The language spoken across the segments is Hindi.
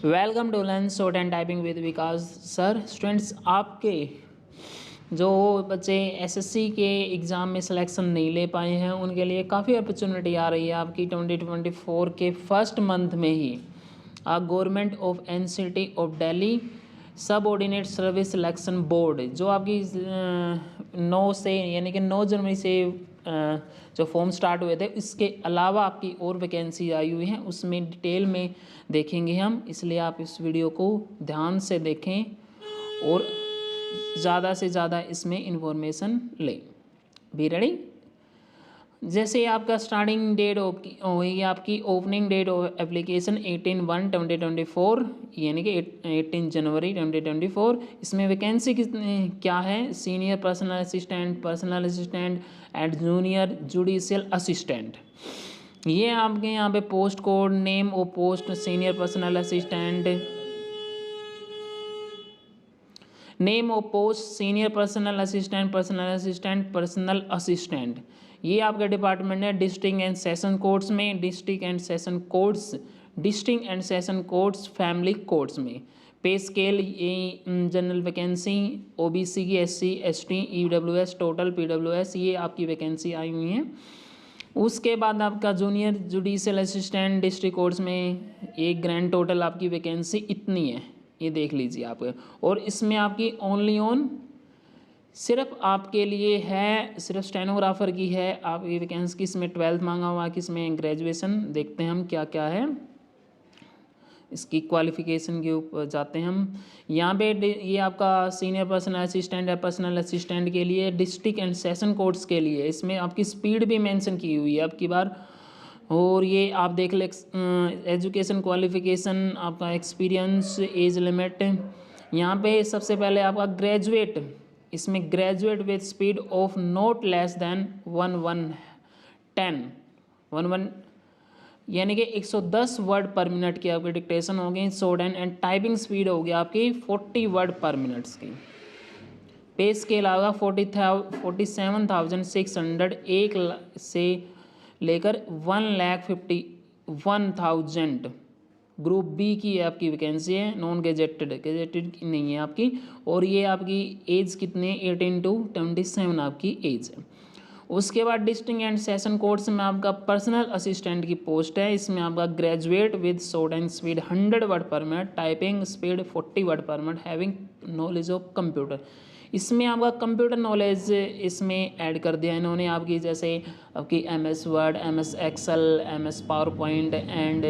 Welcome to learn shorthand typing with Vikas sir. Students, आपके जो बच्चे एसएससी के एग्ज़ाम में सिलेक्शन नहीं ले पाए हैं उनके लिए काफ़ी अपॉर्चुनिटी आ रही है आपकी 2024 के फर्स्ट मंथ में ही। Government of NCT of Delhi subordinate service selection board जो आपकी 9 से यानी कि 9 जनवरी से जो फॉर्म स्टार्ट हुए थे, इसके अलावा आपकी और वैकेंसी आई हुई हैं, उसमें डिटेल में देखेंगे हम। इसलिए आप इस वीडियो को ध्यान से देखें और ज़्यादा से ज़्यादा इसमें इंफॉर्मेशन लें। Be ready. जैसे आपका स्टार्टिंग डेट होगी आपकी ओपनिंग डेट ऑफ एप्लीकेशन 18/1/2024 यानी कि 18 जनवरी 2024। इसमें वैकेंसी क्या है? Senior personal assistant and junior judicial assistant. ये आपके यहाँ पे पोस्ट कोड नेम और post senior personal assistant, name of post senior personal assistant ये आपका डिपार्टमेंट है। डिस्ट्रिक्ट एंड सेशन कोर्ट्स में, district and session courts family courts में। पे स्केल ये जनरल वैकेंसी, ओबीसी की, SC ST EWS total PWS, ये आपकी वैकेंसी आई हुई हैं। उसके बाद आपका junior judicial assistant district courts में एक ग्रैंड टोटल आपकी वैकेंसी इतनी है, ये देख लीजिए आप। और इसमें आपकी ओनली ऑन सिर्फ आपके लिए है, सिर्फ स्टेनोग्राफर की है आप ये वैकेंसी की। इसमें 12th मांगा हुआ कि इसमें ग्रेजुएशन देखते हैं हम क्या क्या है, इसकी क्वालिफिकेशन के ऊपर जाते हैं हम। यहाँ पे ये आपका सीनियर पर्सनल असिस्टेंट है, पर्सनल असिस्टेंट के लिए, डिस्ट्रिक्ट एंड सेशन कोर्ट्स के लिए। इसमें आपकी स्पीड भी मेंशन की हुई है अब की बार। और ये आप देख ले एजुकेशन क्वालिफिकेशन, आपका एक्सपीरियंस, एज लिमिट। यहाँ पे सबसे पहले आपका ग्रेजुएट, इसमें graduate with speed of not less than 1110 यानी कि 110 वर्ड पर मिनट की आपकी डिक्टेशन होगी। शॉर्ट एंड टाइपिंग स्पीड होगी आपकी 40 वर्ड पर मिनट की। पे स्केल आएगा 47,600 एक से लेकर 1,51,000। ग्रुप बी की आपकी वैकेंसी है, नॉन गेजेटेड की नहीं है आपकी। और ये आपकी एज कितनी है? 18 to 27 आपकी एज है। उसके बाद डिस्ट्रिक्ट एंड सेशन कोर्ट्स में आपका पर्सनल असिस्टेंट की पोस्ट है। इसमें आपका graduate with short and speed 100 word पर मिनट, टाइपिंग स्पीड 40 वर्ड पर minute, having knowledge of computer. इसमें आपका कंप्यूटर नॉलेज इसमें ऐड कर दिया इन्होंने आपकी, जैसे आपकी MS Word, MS Excel, MS PowerPoint and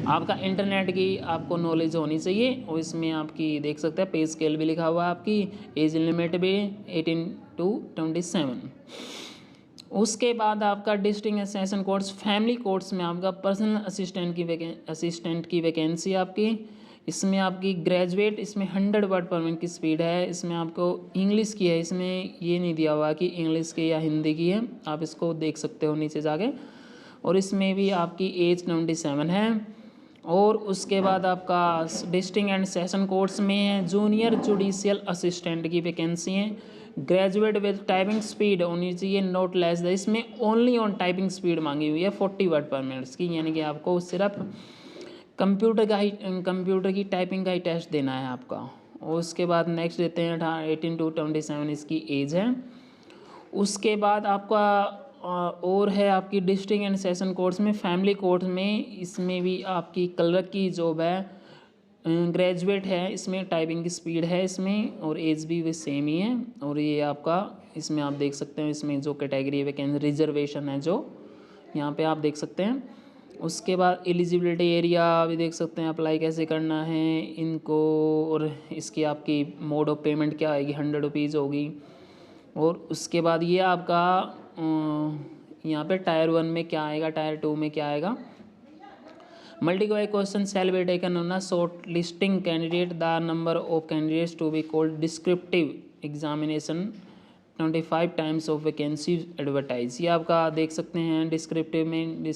आपका इंटरनेट की आपको नॉलेज होनी चाहिए। और इसमें आपकी देख सकते हैं पे स्केल भी लिखा हुआ है, आपकी एज लिमिट भी 18 to 27। उसके बाद आपका district and session courts family courts में आपका पर्सनल असिस्टेंट की वैकेंसी आपकी। इसमें आपकी ग्रेजुएट, इसमें 100 वर्ड पर मिनट की स्पीड है। इसमें आपको इंग्लिश की है, इसमें ये नहीं दिया हुआ कि इंग्लिश की या हिंदी की है, आप इसको देख सकते हो नीचे जाके। और इसमें भी आपकी एज 27 है। और उसके बाद आपका डिस्ट्रिक्ट एंड सेशन कोर्ट्स में जूनियर जुडिशियल असिस्टेंट की वैकेंसी है। ग्रेजुएट विद टाइपिंग स्पीड होनी चाहिए नॉट लेस दैन, इसमें ओनली ऑन टाइपिंग स्पीड मांगी हुई है 40 वर्ड पर मिनट्स की, यानी कि आपको सिर्फ कंप्यूटर की टाइपिंग का ही टेस्ट देना है आपका। और उसके बाद नेक्स्ट देते हैं 18 to 27 इसकी एज है। उसके बाद आपका और है आपकी डिस्ट्रिक्ट एंड सेशन कोर्ट्स में फैमिली कोर्ट्स में, इसमें भी आपकी क्लर्क की जॉब है। ग्रेजुएट है, इसमें टाइपिंग की स्पीड है इसमें, और एज भी वे सेम ही है। और ये आपका इसमें आप देख सकते हैं, इसमें जो कैटेगरी वैकेंसी रिजर्वेशन है जो यहाँ पे आप देख सकते हैं। उसके बाद एलिजिबिलिटी एरिया भी देख सकते हैं, अप्लाई कैसे करना है इनको। और इसकी आपकी मोड ऑफ पेमेंट क्या आएगी, 100 रुपीज़ होगी। और उसके बाद ये आपका यहाँ पे टायर 1 में क्या आएगा, टायर 2 में क्या आएगा। Multiple question shall be taken on short listing candidate, the number of candidates to be called descriptive examination 25 times of vacancy advertise. ये आपका देख सकते हैं डिस्क्रिप्टिव में,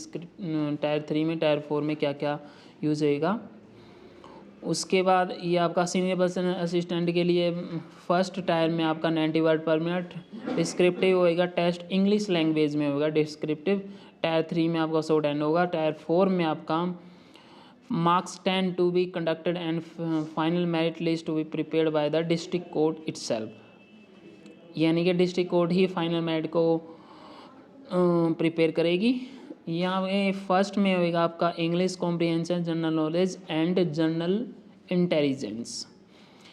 टायर 3 में, टायर 4 में क्या क्या यूज होएगा। उसके बाद ये आपका सीनियर पर्सनल असिस्टेंट के लिए फर्स्ट टायर में आपका 90 वर्ड पर मिनट। डिस्क्रिप्टिव होएगा, टेस्ट इंग्लिश लैंग्वेज में होगा डिस्क्रिप्टिव। टायर 3 में आपका शॉर्ट हैंड होगा। टायर 4 में आपका marks 10 to be conducted and final merit list to be prepared by the district court itself. यानी कि डिस्ट्रिक्ट कोर्ट ही फाइनल मेरिट को प्रिपेयर करेगी। यहाँ पे फर्स्ट में होगा आपका English comprehension, general knowledge and general intelligence,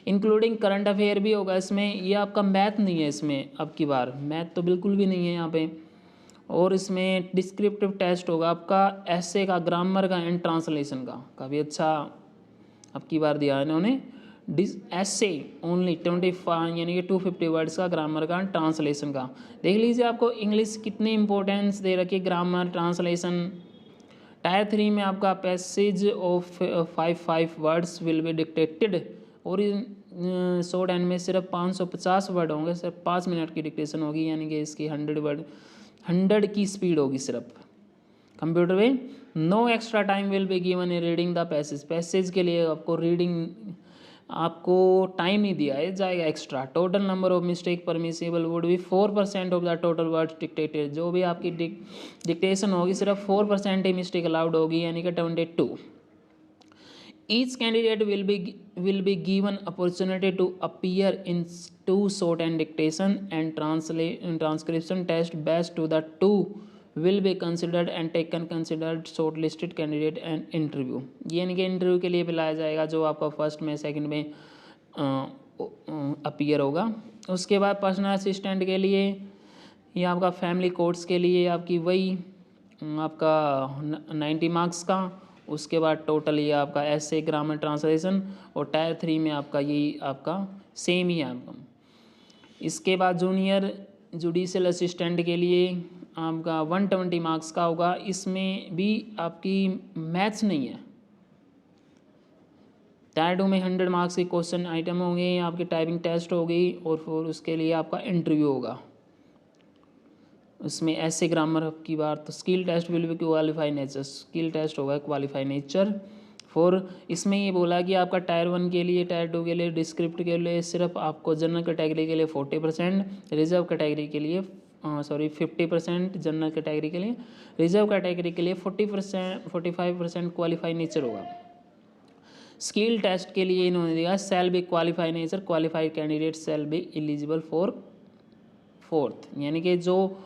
including current affair भी होगा इसमें। ये आपका मैथ नहीं है इसमें, अब की बार मैथ तो बिल्कुल भी नहीं है यहाँ पे। और इसमें डिस्क्रिप्टिव टेस्ट होगा आपका एसे का, ग्रामर का एंड ट्रांसलेशन का। काफ़ी अच्छा अब की बार दिया है इन्होंने। एसे ओनली 25 यानी कि 250 वर्ड्स का, ग्रामर का, ट्रांसलेशन का। देख लीजिए आपको इंग्लिश कितनी इंपॉर्टेंस दे रखी है, ग्रामर, ट्रांसलेशन। टायर 3 में आपका passage of 5 words will be dictated, और शॉर्ट एंड में सिर्फ 550 वर्ड होंगे, सिर्फ 5 मिनट की डिक्टेशन होगी, यानी कि इसकी 100 की स्पीड होगी सिर्फ कंप्यूटर में। No extra time will be given in reading the passage के लिए आपको रीडिंग आपको टाइम नहीं दिया है जाएगा extra. Total number of mistake permissible would be 4% of the total words dictated. जो भी आपकी डिक्टेशन होगी सिर्फ 4% ही मिस्टेक अलाउड होगी, यानी कि 22। Each candidate will be given opportunity to appear in 2 short and dictation and transcription test. Best to the 2 will be considered and considered shortlisted candidate and interview। यानी कि इंटरव्यू के लिए बुलाया जाएगा जो आपका फर्स्ट में सेकंड में अपीयर होगा। उसके बाद पर्सनल असिस्टेंट के लिए, ये आपका फैमिली कोर्ट्स के लिए आपकी वही आपका 90 मार्क्स का। उसके बाद टोटल ये आपका एसे, ग्रामर, ट्रांसलेशन, और टायर 3 में आपका यही आपका सेम ही है आपका। इसके बाद जूनियर जुडिशियल असिस्टेंट के लिए आपका 120 मार्क्स का होगा। इसमें भी आपकी मैथ्स नहीं है। टायर 2 में 100 मार्क्स के क्वेश्चन आइटम होंगे, आपकी टाइपिंग टेस्ट होगी, और फिर उसके लिए आपका इंटरव्यू होगा। उसमें ऐसे ग्रामर की बार तो skill test will be qualify nature, skill test होगा क्वालिफाई नेचर। फॉर इसमें ये बोला कि आपका टायर 1 के लिए, टायर 2 के लिए, डिस्क्रिप्ट के लिए सिर्फ आपको जनरल कैटेगरी के लिए 40%, रिजर्व कैटेगरी के लिए 50%, जनरल कैटेगरी के लिए, रिजर्व कैटेगरी के लिए 45% क्वालिफाई नेचर होगा। स्किल टेस्ट के लिए इन्होंने दिया shall be qualify nature, qualified candidate shall be eligible for 4th, यानी कि जो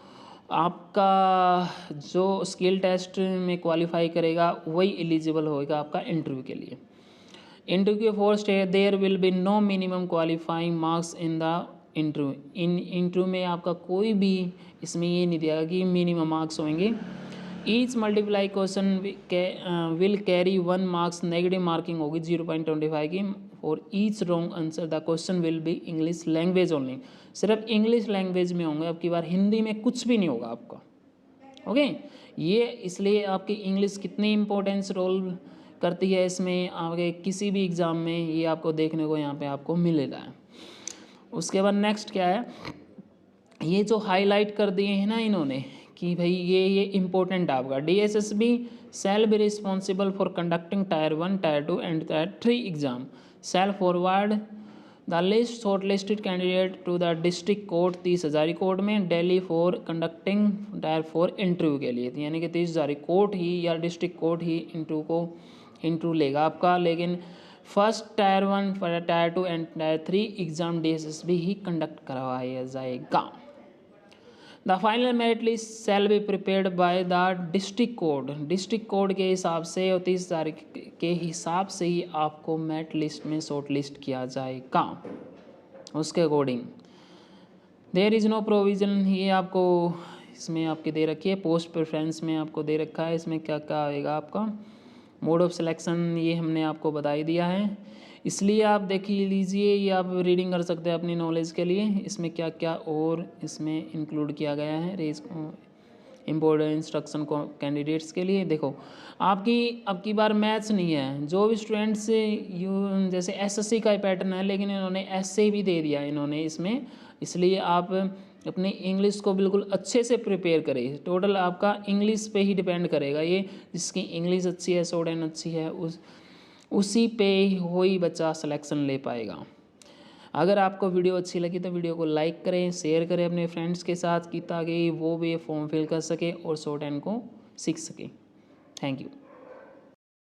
आपका जो स्किल टेस्ट में क्वालिफाई करेगा वही एलिजिबल होएगा आपका इंटरव्यू के लिए। इंटरव्यू के 4 stage, there will be no minimum qualifying marks in the interview. इन इंटरव्यू में आपका कोई भी इसमें ये नहीं दिया कि मिनिमम मार्क्स होंगे। Each multiply question will carry 1 marks, negative marking होगी 0.25 की। और each wrong answer the question will be English language only, सिर्फ इंग्लिश लैंग्वेज में होंगे। अब की बार हिंदी में कुछ भी नहीं होगा आपका। ओके, ये इसलिए आपकी इंग्लिश कितनी इंपॉर्टेंस रोल करती है इसमें आगे किसी भी एग्ज़ाम में, ये आपको देखने को यहाँ पे आपको मिलेगा। उसके बाद नेक्स्ट क्या है, ये जो हाईलाइट कर दिए हैं ना इन्होंने कि भाई ये इम्पोर्टेंट आपका DSSB shall be responsible for conducting Tier 1, Tier 2 and Tier 3 exam, shall forward the list shortlisted candidate to the district court 30 Hazari court में Delhi for conducting Tier 4 interview के लिए। यानी कि 30 हज़ारी कोर्ट ही या डिस्ट्रिक्ट कोर्ट ही इंटरव्यू लेगा आपका। लेकिन first Tier 1, Tier 2 and Tier 3 exam DSSB he conduct करवाया जाएगा। The final merit list shall be prepared by the district court, district court के हिसाब से और 30 तारीख के हिसाब से ही आपको मेरिट लिस्ट में शॉर्ट लिस्ट किया जाएगा उसके according. There is no provision, ये आपको इसमें आपके दे रखी है। पोस्ट प्रेफरेंस में आपको दे रखा है, इसमें क्या क्या आएगा आपका। मोड ऑफ सिलेक्शन ये हमने आपको बता ही दिया है, इसलिए आप देख लीजिए, ये आप रीडिंग कर सकते हैं अपनी नॉलेज के लिए। इसमें क्या क्या और इसमें इंक्लूड किया गया है रेज इम्पोर्टेंट इंस्ट्रक्शन को कैंडिडेट्स के लिए। देखो आपकी अब की बार मैथ्स नहीं है, जो भी स्टूडेंट्स जैसे SSC का पैटर्न है, लेकिन इन्होंने ऐसे भी दे दिया इन्होंने इसमें, इसलिए आप अपनी इंग्लिश को बिल्कुल अच्छे से प्रिपेयर करें। टोटल आपका इंग्लिश पे ही डिपेंड करेगा ये, जिसकी इंग्लिश अच्छी है, स्टूडेंट अच्छी है, उसी पे ही बच्चा सिलेक्शन ले पाएगा। अगर आपको वीडियो अच्छी लगी तो वीडियो को लाइक करें, शेयर करें अपने फ्रेंड्स के साथ कि ताकि वो भी फॉर्म फिल कर सके और शॉर्ट हैंड को सीख सके। Thank you.